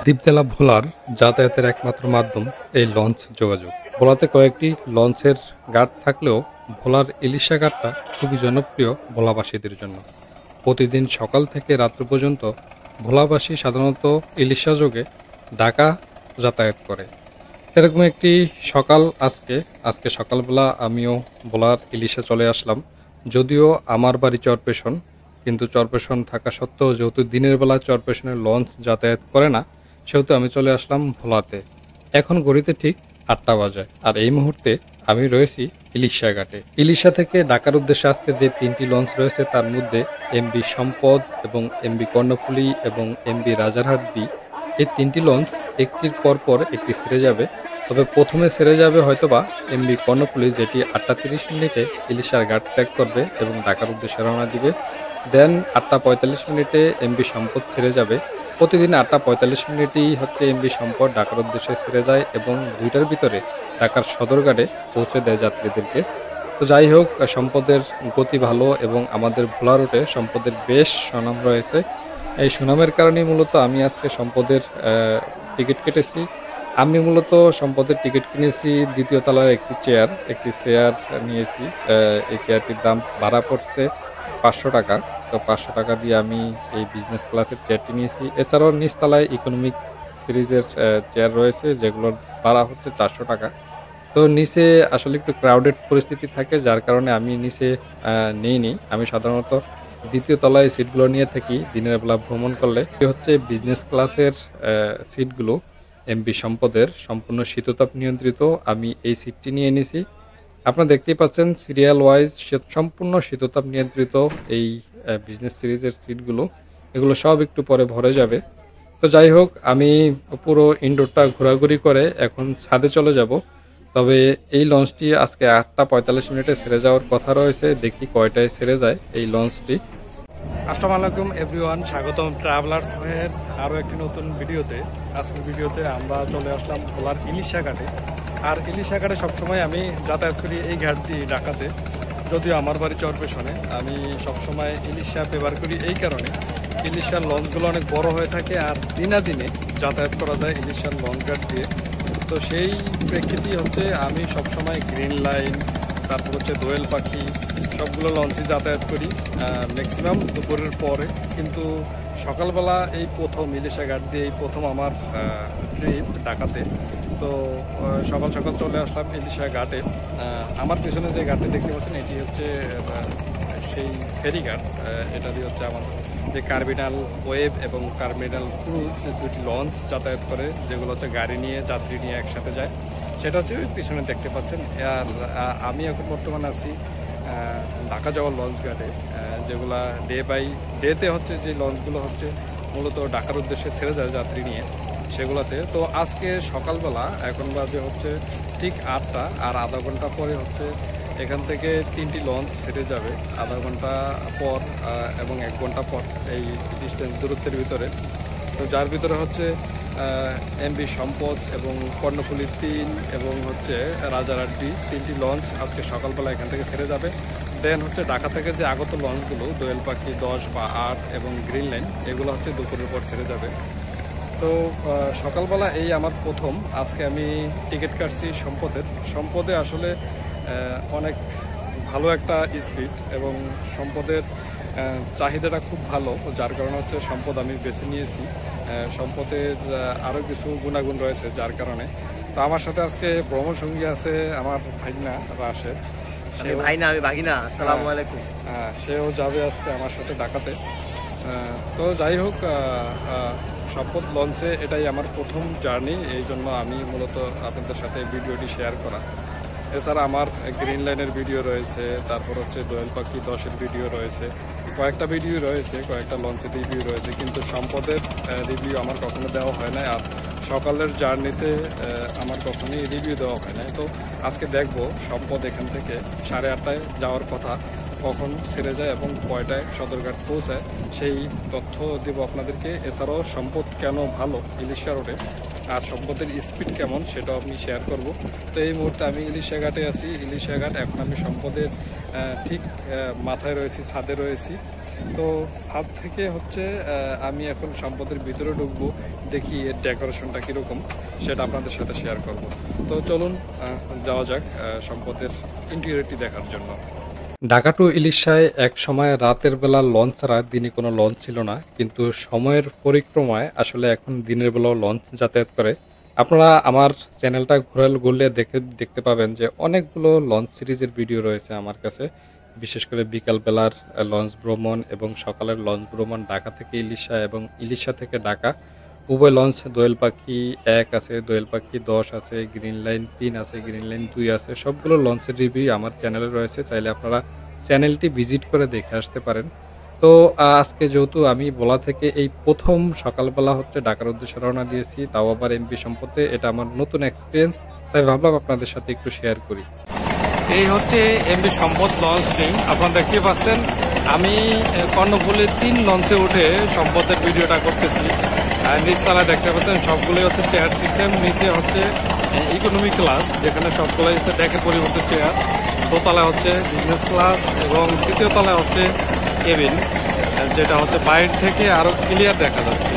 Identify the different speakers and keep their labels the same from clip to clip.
Speaker 1: দ্বীপ জেলা ভোলার যাতায়াতের একমাত্র মাধ্যম এই লঞ্চ যোগাযোগ। ভোলাতে কয়েকটি লঞ্চের ঘাট থাকলেও ভোলার ইলিশা ঘাটটা খুবই জনপ্রিয় ভোলাবাসীদের জন্য। প্রতিদিন সকাল থেকে রাত্র পর্যন্ত ভোলাবাসী সাধারণত ইলিশা যোগে ঢাকা যাতায়াত করে। এরকম একটি সকাল আজকে সকালবেলা আমিও ভোলার ইলিশা চলে আসলাম। যদিও আমার বাড়ি চরপেশন, কিন্তু চরপেশন থাকা সত্ত্বেও যেহেতু দিনের বেলা চরপেশনের লঞ্চ যাতায়াত করে না, সেহেতু আমি চলে আসলাম ভোলাতে। এখন ঘড়িতে ঠিক ৮টা বাজে, আর এই মুহূর্তে আমি রয়েছি ইলিশা ঘাটে। ইলিশা থেকে ঢাকার উদ্দেশ্যে আজকে যে ৩টি লঞ্চ রয়েছে তার মধ্যে এমবি সম্পদ এবং এমবি কর্ণফুলী এবং এমবি রাজারহাট দ্বীপ, এই ৩টি লঞ্চ একটির পর একটি ছেড়ে যাবে। তবে প্রথমে ছেড়ে যাবে হয়তোবা এমবি কর্ণফুলী, যেটি ৮টা ৩০ মিনিটে ইলিশার ঘাট ত্যাগ করবে এবং ঢাকার উদ্দেশ্যে রওনা দিবে। দেন ৮টা ৪৫ মিনিটে এমবি সম্পদ ছেড়ে যাবে। প্রতিদিন ৮টা ৪৫ মিনিটেই হচ্ছে এমবি সম্পদ ঢাকার উদ্দেশ্যে ছেড়ে যায় এবং ২টার ভিতরে ঢাকার সদরঘাটে পৌঁছে দেয় যাত্রীদেরকে। তো যাই হোক, সম্পদের গতি ভালো এবং আমাদের ভোলা রুটে সম্পদের বেশ সুনাম রয়েছে। এই সুনামের কারণেই মূলত আমি আজকে সম্পদের টিকিট কেটেছি। আমি মূলত সম্পদের টিকিট কিনেছি দ্বিতীয় তলার একটি চেয়ার নিয়েছি। এই চেয়ারটির দাম ভাড়া পড়ছে ৫০০ টাকা। তো ৫০০ টাকা দিয়ে আমি এই বিজনেস ক্লাসের চেয়ারটি নিয়েছি। এছাড়াও নিচতলায় ইকোনমিক সিরিজের চেয়ার রয়েছে, যেগুলোর ভাড়া হচ্ছে ৪০০ টাকা। তো নিচে আসলে একটু ক্রাউডেড পরিস্থিতি থাকে, যার কারণে আমি নিচে নেইনি। আমি সাধারণত দ্বিতীয় তলায় সিটগুলো নিয়ে থাকি দিনের বেলা ভ্রমণ করলে। হচ্ছে বিজনেস ক্লাসের সিটগুলো এমবি সম্পদের সম্পূর্ণ শীততাপ নিয়ন্ত্রিত। আমি এই সিটটি নিয়ে নিয়েছি। আপনারা দেখতেই পাচ্ছেন সিরিয়াল ওয়াইজ সম্পূর্ণ শীততাপ নিয়ন্ত্রিত এই বিজনেস সিরিজের সিটগুলো। এগুলো সব একটু পরে ভরে যাবে। তো যাই হোক, আমি পুরো ইনডোরটা ঘোরাঘুরি করে এখন ছাদে চলে যাব। তবে এই লঞ্চটি আজকে ৮টা ৪৫ মিনিটে ছেড়ে যাওয়ার কথা রয়েছে। দেখি কয়টায় ছেড়ে যায় এই লঞ্চটি। আসসালামু আলাইকুম এভরিওয়ান, স্বাগতম ট্রাভেলার্স এর আরও একটি নতুন ভিডিওতে। আজকের ভিডিওতে আমরা চলে আসলাম ভোলার ইলিশা ঘাটে। আর ইলিশা ঘাটে সবসময় আমি যাতায়াত করি এই ঘাট দিয়ে ঢাকাতে। যদিও আমার বাড়ি চরপেশনে, আমি সবসময় ইলিশা ব্যবহার করি এই কারণে ইলিশার লঞ্চগুলো অনেক বড় হয়ে থাকে আর দিনে যাতায়াত করা যায় ইলিশার লঞ্চ ঘাট দিয়ে। তো সেই প্রেক্ষিতেই হচ্ছে আমি সবসময় গ্রিন লাইন, তারপর হচ্ছে দোয়েল পাখি, সবগুলো লঞ্চে যাতায়াত করি ম্যাক্সিমাম দুপুরের পরে। কিন্তু সকালবেলা এই প্রথম ইলিশা ঘাট দিয়ে এই প্রথম আমার ট্রিপ ঢাকাতে। তো সকাল সকাল চলে আসলাম ইলিশা ঘাটে। আমার পেছনে যে ঘাটটি দেখতে পাচ্ছেন এটি হচ্ছে সেই ফেরিঘাট। এটা দিয়ে হচ্ছে আমার যে কার্বিনাল ওয়েভ এবং কার্বিনাল ক্রুজ দুটি লঞ্চ যাতায়াত করে, যেগুলো হচ্ছে গাড়ি নিয়ে যাত্রী নিয়ে একসাথে যায়। সেটা হচ্ছে ওই পিছনে দেখতে পাচ্ছেন। আর আমি এখন বর্তমানে আছি ঢাকা যাওয়ার লঞ্চ ঘাটে, যেগুলা ডে বাই ডেতে হচ্ছে যে লঞ্চগুলো হচ্ছে মূলত ঢাকার উদ্দেশ্যে ছেড়ে যায় যাত্রী নিয়ে সেগুলোতে। তো আজকে সকালবেলা এখন বাজে হচ্ছে ঠিক ৮টা, আর আধা ঘন্টা পরে হচ্ছে এখান থেকে ৩টি লঞ্চ ছেড়ে যাবে আধা ঘন্টা পর এবং ১ ঘন্টা পর, এই ডিস্টেন্স দূরত্বের ভিতরে। তো যার ভিতরে হচ্ছে এমবি সম্পদ এবং কর্ণফুলী ৩ এবং হচ্ছে রাজারহাট ৩টি লঞ্চ আজকে সকালবেলা এখান থেকে ছেড়ে যাবে। দেন হচ্ছে ঢাকা থেকে যে আগত লঞ্চগুলো দোয়েল পাখি ১০ বা ৮ এবং গ্রিন লাইন, এগুলো হচ্ছে দুপুরের পর ছেড়ে যাবে। তো সকালবেলা এই আমার প্রথম আজকে আমি টিকিট কাটছি সম্পদে আসলে অনেক ভালো একটা স্পিড এবং সম্পদের চাহিদাটা খুব ভালো, যার কারণে হচ্ছে সম্পদ আমি বেছে নিয়েছি। সম্পদের আরও কিছু গুণাগুণ রয়েছে যার কারণে। তো আমার সাথে আজকে ভ্রমণ সঙ্গী আছে আমার ভাগনা রাশেদ।
Speaker 2: আমি ভাগিনা। আসসালামু আলাইকুম।
Speaker 1: সেও যাবে আজকে আমার সাথে ঢাকাতে। তো যাই হোক, সম্পদ লঞ্চে এটাই আমার প্রথম জার্নি, এই জন্য আমি মূলত আপনাদের সাথে ভিডিওটি শেয়ার করা। এছাড়া আমার গ্রিন লাইনের ভিডিও রয়েছে, তারপর হচ্ছে দোয়েল পাখি ১০-এর ভিডিও রয়েছে, কয়েকটা ভিডিও রয়েছে, কয়েকটা লঞ্চের রিভিউ রয়েছে, কিন্তু সম্পদের রিভিউ আমার কখনো দেওয়া হয় না। আর সকালের জার্নিতে আমার কখনোই রিভিউ দেওয়া হয় না। তো আজকে দেখব সম্পদ এখান থেকে 8:30টায় যাওয়ার কথা, কখন ছেড়ে যায় এবং কয়টায় সদরঘাট পৌঁছায় সেই তথ্য দেব আপনাদেরকে। এছাড়াও সম্পদ কেন ভালো ইলিশা রোডে আর সম্পদের স্পিড কেমন সেটাও আমি শেয়ার করব। তো এই মুহূর্তে আমি ইলিশা ঘাটে আছি, ইলিশা ঘাট। এখন আমি সম্পদের ঠিক মাথায় রয়েছি, ছাদে রয়েছি। তো ছাদ থেকে হচ্ছে আমি এখন সম্পদের ভিতরে ঢুকবো, দেখি এর ডেকোরেশনটা কীরকম সেটা আপনাদের সাথে শেয়ার করব। তো চলুন যাওয়া যাক সম্পদের ইন্টেরিয়রটি দেখার জন্য। ঢাকা টু ইলিশায় এক সময় রাতের বেলা লঞ্চ ছাড়া দিনে কোনো লঞ্চ ছিল না, কিন্তু সময়ের পরিক্রমায় আসলে এখন দিনের বেলাও লঞ্চ যাতায়াত করে। আপনারা আমার চ্যানেলটা ঘুরলে দেখতে পাবেন যে অনেকগুলো লঞ্চ সিরিজের ভিডিও রয়েছে আমার কাছে, বিশেষ করে বিকালবেলার লঞ্চ ভ্রমণ এবং সকালের লঞ্চ ভ্রমণ ঢাকা থেকে ইলিশা এবং ইলিশা থেকে ঢাকা। উভয় লঞ্চ দোয়েল পাখি 1 আছে, দোয়েল পাখি 10 আছে, গ্রিন লাইন 3 আছে, গ্রিন লাইন 2 আছে। সবগুলো লঞ্চের রিভিউ আমার চ্যানেলে রয়েছে, চাইলে আপনারা চ্যানেলটি ভিজিট করে দেখে আসতে পারেন। তো আজকে যেহেতু আমি ভোলা থেকে এই প্রথম সকালবেলা হচ্ছে ঢাকার উদ্দেশ্যে রওনা দিয়েছি, তাও আবার এমপি সম্পদে, এটা আমার নতুন এক্সপিরিয়েন্স, তাই ভাবলাম আপনাদের সাথে একটু শেয়ার করি। এই হচ্ছে এমপি সম্পদ লঞ্চটি, আপনারা দেখতে পাচ্ছেন। আমি কর্ণফুলী 3 লঞ্চে উঠে সম্পদের ভিডিওটা করতেছি। আর নিচতলায় দেখতে পাচ্ছেন সবগুলোই হচ্ছে চেয়ার সিস্টেম, নিচে হচ্ছে ইকোনমি ক্লাস, যেখানে সবগুলোই হচ্ছে ডেকে পরিবর্তিত চেয়ার। দোতলায় হচ্ছে বিজনেস ক্লাস এবং তৃতীয় তলায় হচ্ছে কেবিন, যেটা হচ্ছে বাইরে থেকে আরও ক্লিয়ার দেখা যাচ্ছে।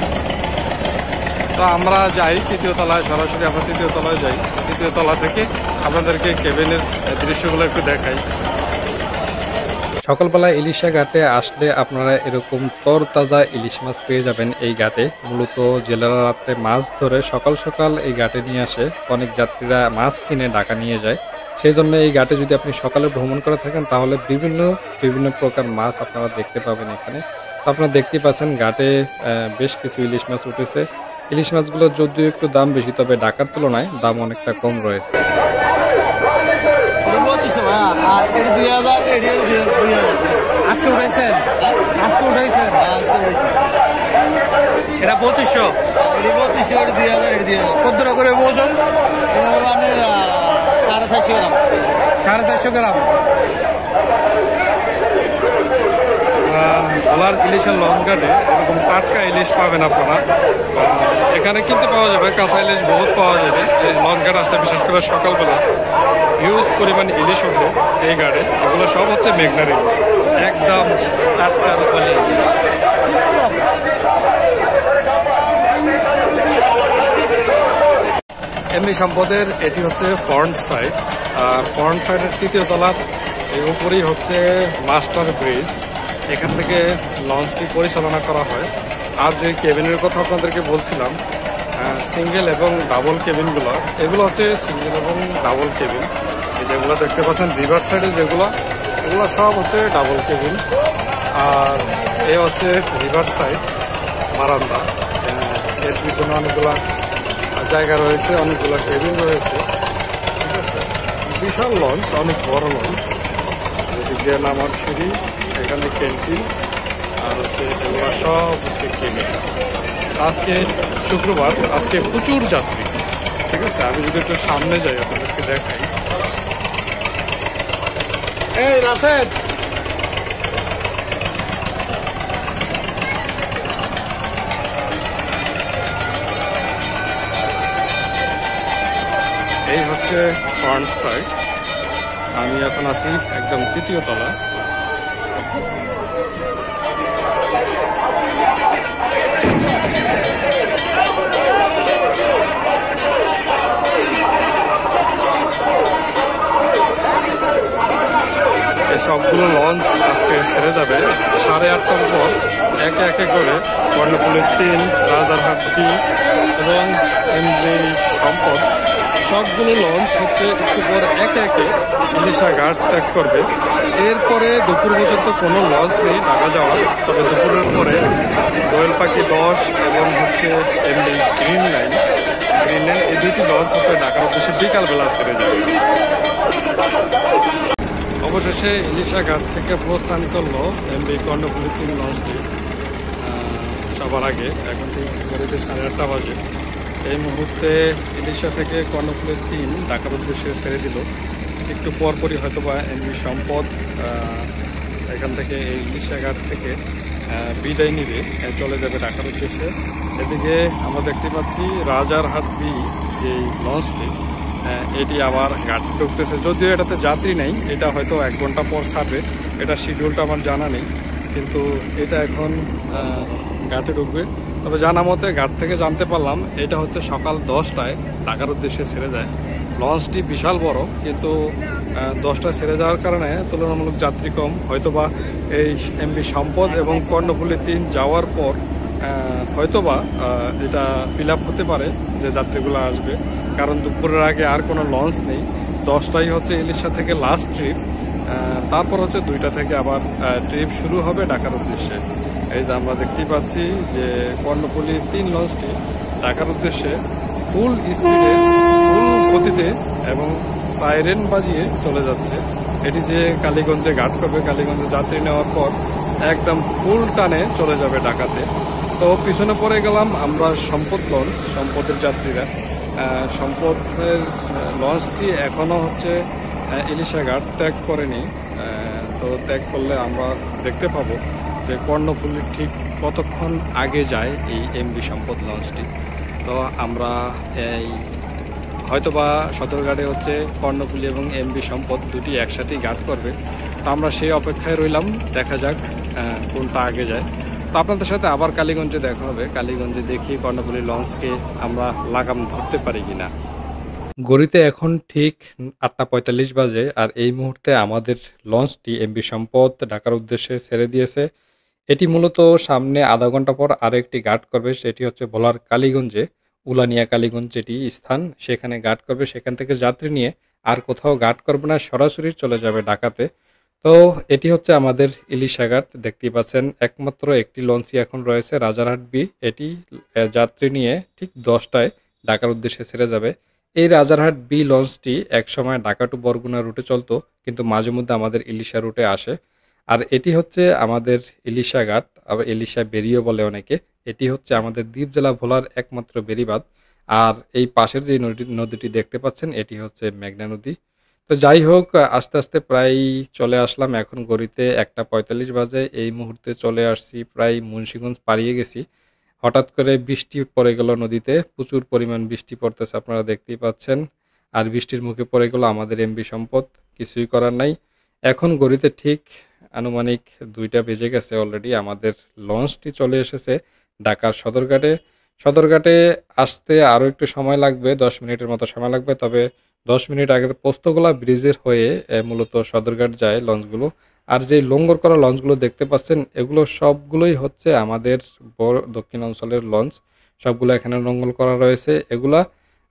Speaker 1: তো আমরা যাই তৃতীয় তলায়, সরাসরি আমরা তৃতীয় তলায় যাই। তৃতীয় তলা থেকে আপনাদেরকে কেবিনের দৃশ্যগুলো একটু দেখাই। সকালবেলা ইলিশা ঘাটে আসলে আপনারা এরকম তরতাজা ইলিশ মাছ পেয়ে যাবেন এই ঘাটে। মূলত জেলেরা রাত্রে মাছ ধরে সকাল সকাল এই ঘাটে নিয়ে আসে, অনেক যাত্রীরা মাছ কিনে ঢাকা নিয়ে যায়। সেই জন্য এই ঘাটে যদি আপনি সকালে ভ্রমণ করে থাকেন তাহলে বিভিন্ন প্রকার মাছ আপনারা দেখতে পাবেন এখানে। তো আপনারা দেখতেই পাচ্ছেন ঘাটে বেশ কিছু ইলিশ মাছ উঠেছে। ইলিশ মাছগুলোর যদিও একটু দাম বেশি, তবে ঢাকার তুলনায় দাম অনেকটা কম রয়েছে।
Speaker 2: আজকে উঠাইছেন? আজকে উঠাইছেন? এটা 2500,
Speaker 3: 2000
Speaker 2: কতটা করে ওজন?
Speaker 3: 450 গ্রাম।
Speaker 2: 450 গ্রাম।
Speaker 1: ভোলার ইলিশের লঞ্চ ঘাটে এরকম টাটকা ইলিশ পাবেন আপনারা। এখানে কিনতে পাওয়া যাবে, কাঁচা ইলিশ বহুত পাওয়া যাবে। এই লঞ্চ ঘাট আসলে বিশেষ করে সকালবেলা হিউজ পরিমাণ ইলিশ উঠবে এই ঘাটে। এগুলো সব হচ্ছে মেঘনার ইলিশ, একদম টাটকা রূপালী ইলিশ। এমনি সম্পদের এটি হচ্ছে ফ্রন্ট সাইড, আর ফ্রন্ট সাইডের তৃতীয় তলার এই উপরেই হচ্ছে মাস্টার ব্রিজ। এখান থেকে লঞ্চটি পরিচালনা করা হয়। আর যে কেবিনের কথা আপনাদেরকে বলছিলাম, সিঙ্গেল এবং ডাবল কেবিনগুলো, এগুলো হচ্ছে সিঙ্গেল এবং ডাবল কেবিন। যেগুলো দেখতে পাচ্ছেন রিভার সাইডে যেগুলো, এগুলো সব হচ্ছে ডাবল কেবিন। আর এ হচ্ছে রিভার সাইড বারান্দা, এর পিছনে অনেকগুলো জায়গা রয়েছে, অনেকগুলো কেবিন রয়েছে। ঠিক আছে, বিশাল লঞ্চ, অনেক বড় লঞ্চ। এদিকে নামার সিঁড়ি, এখানে ক্যান্টিন, আর হচ্ছে এগুলো সব হচ্ছে কেবিন। আজকে শুক্রবার, আজকে প্রচুর যাত্রী। ঠিক আছে, আমি যদি একটু সামনে যাই আপনাদেরকে দেখাই। এই রাশেদ, এই হচ্ছে ফ্রন্ট সাইড। আমি এখন আছি একদম তৃতীয় তলা। সবগুলো লঞ্চ আজকে ছেড়ে যাবে 8:30টার পর, একে একে করে কর্ণফুলী 3, রাজারহাট 2 এবং এমপি সম্পদ, সবগুলো লঞ্চ হচ্ছে একটু পর একে একে ইলিশা ঘাট ত্যাগ করবে। এরপরে দুপুর পর্যন্ত কোনো লঞ্চ নেই ঢাকা যাওয়ার, তবে দুপুরের পরে দোয়েল পাখি 10 এবং হচ্ছে এমপি গ্রিন লাইন এই দুটি লঞ্চ হচ্ছে ঢাকার উদ্দেশ্যে বিকালবেলা ছেড়ে যাবে। অবশেষে ইলিশা ঘাট থেকে প্রস্থান করলো এমপি কর্ণফুলী 3 লঞ্চটি সবার আগে। এখন ঠিক 8:30 বাজে। এই মুহূর্তে ইলিশা থেকে কর্ণফুলী 3 ঢাকার উদ্দেশ্যে ছেড়ে দিল। একটু পরপরই হয়তো বা এমপি সম্পদ এখান থেকে এই ইলিশা ঘাট থেকে বিদায় নিবে চলে যাবে ঢাকার উদ্দেশ্যে। এদিকে আমরা দেখতে পাচ্ছি রাজারহাট বি যে লঞ্চটি এটি আবার ঘাট ঢুকতেছে, যদিও এটাতে যাত্রী নেই, এটা হয়তো 1 ঘন্টা পর ছাড়বে, এটা শিডিউলটা আমার জানা নেই, কিন্তু এটা এখন ঘাটে ঢুকবে। তবে জানা মতে ঘাট থেকে জানতে পারলাম এটা হচ্ছে সকাল 10টায় ঢাকার উদ্দেশ্যে ছেড়ে যায়। লঞ্চটি বিশাল বড়, কিন্তু 10টায় ছেড়ে যাওয়ার কারণে তুলনামূলক যাত্রী কম, হয়তোবা এই এমবি সম্পদ এবং কর্ণফুলী 3 যাওয়ার পর হয়তোবা এটা ফিল আপ হতে পারে যে যাত্রীগুলো আসবে, কারণ দুপুরের আগে আর কোনো লঞ্চ নেই। 10টাই হচ্ছে ইলিশা থেকে লাস্ট ট্রিপ, তারপর হচ্ছে 2টা থেকে আবার ট্রিপ শুরু হবে ঢাকার উদ্দেশ্যে। এই যে আমরা দেখতেই পাচ্ছি যে কর্ণফুলী 3 লঞ্চটি ঢাকার উদ্দেশ্যে ফুল স্পিডে, ফুল গতিতে এবং সাইরেন বাজিয়ে চলে যাচ্ছে। এটি যে কালীগঞ্জে ঘাট করবে, কালীগঞ্জে যাত্রী নেওয়ার পর একদম ফুল টানে চলে যাবে ঢাকাতে। তো পিছনে পড়ে গেলাম আমরা সম্পদ লঞ্চ, সম্পদের যাত্রীরা। সম্পদের লঞ্চটি এখনো হচ্ছে ইলিশা ঘাট ত্যাগ করেনি। তো ত্যাগ করলে আমরা দেখতে পাবো যে কর্ণফুলীর ঠিক কতক্ষণ আগে যায় এই এমবি সম্পদ লঞ্চটি। তো আমরা এই হয়তোবা সদরঘাটে হচ্ছে কর্ণফুলী এবং এমবি সম্পদ দুটি একসাথেই ঘাট করবে। তো আমরা সেই অপেক্ষায় রইলাম, দেখা যাক কোনটা আগে যায়। তো আপনাদের সাথে আবার কালীগঞ্জে দেখা হবে, কালীগঞ্জে দেখি কর্ণফুলী লঞ্চকে আমরা লাগাম ধরতে পারি কিনা। গড়িতে এখন ঠিক 8:45 বাজে, আর এই মুহূর্তে আমাদের লঞ্চটি এমবি সম্পদ ঢাকার উদ্দেশ্যে ছেড়ে দিয়েছে। এটি মূলত সামনে আধা ঘন্টা পর আরেকটি ঘাট করবে, সেটি হচ্ছে ভোলার কালীগঞ্জে, উলানিয়া কালীগঞ্জ যেটি স্থান, সেখানে ঘাট করবে। সেখান থেকে যাত্রী নিয়ে আর কোথাও ঘাট করবে না, সরাসরি চলে যাবে ঢাকাতে। তো এটি হচ্ছে আমাদের ইলিশা ঘাট, দেখতেই পাচ্ছেন একমাত্র একটি লঞ্চই এখন রয়েছে রাজারহাট বি। এটি যাত্রী নিয়ে ঠিক 10টায় ঢাকার উদ্দেশ্যে ছেড়ে যাবে। এই রাজারহাট বি লঞ্চটি একসময় ঢাকা টু বরগুনা রুটে চলতো, কিন্তু মাঝে মধ্যে আমাদের ইলিশা রুটে আসে। আর এটি হচ্ছে আমাদের ইলিশা ঘাট, আবার ইলিশা বেরিও বলে অনেকে। এটি হচ্ছে আমাদের দ্বীপ জেলা ভোলার একমাত্র বেড়িবাঁধ। আর এই পাশের যে নদীটি দেখতে পাচ্ছেন এটি হচ্ছে মেঘনা নদী। তো যাই হোক, আস্তে আস্তে প্রায় চলে আসলাম, এখন গড়িতে 1:45 বাজে। এই মুহূর্তে চলে আসছি, প্রায় মুন্সিগঞ্জ পাড়িয়ে গেছি। হঠাৎ করে বৃষ্টি পড়ে গেল নদীতে, প্রচুর পরিমাণ বৃষ্টি পড়তেছে, আপনারা দেখতেই পাচ্ছেন। আর বৃষ্টির মুখে পড়ে গেল আমাদের এমবি সম্পদ, কিছুই করার নাই। এখন গড়িতে ঠিক আনুমানিক 2টা বেজে গেছে অলরেডি। আমাদের লঞ্চটি চলে এসেছে ঢাকার সদরঘাটে। সদরঘাটে আসতে আরও একটু সময় লাগবে, 10 মিনিটের মতো সময় লাগবে। তবে 10 মিনিট আগের পোস্তগোলা ব্রিজের হয়ে মূলত সদরঘাট যায় লঞ্চগুলো। আর যে লঙ্গর করা লঞ্চগুলো দেখতে পাচ্ছেন এগুলো সবগুলোই হচ্ছে আমাদের দক্ষিণ অঞ্চলের লঞ্চ, সবগুলো এখানে লঙ্গর করা রয়েছে। এগুলা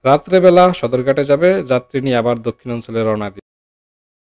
Speaker 1: রাত্রেবেলা সদরঘাটে যাবে, যাত্রী নিয়ে আবার দক্ষিণ অঞ্চলে রওনা দিবে।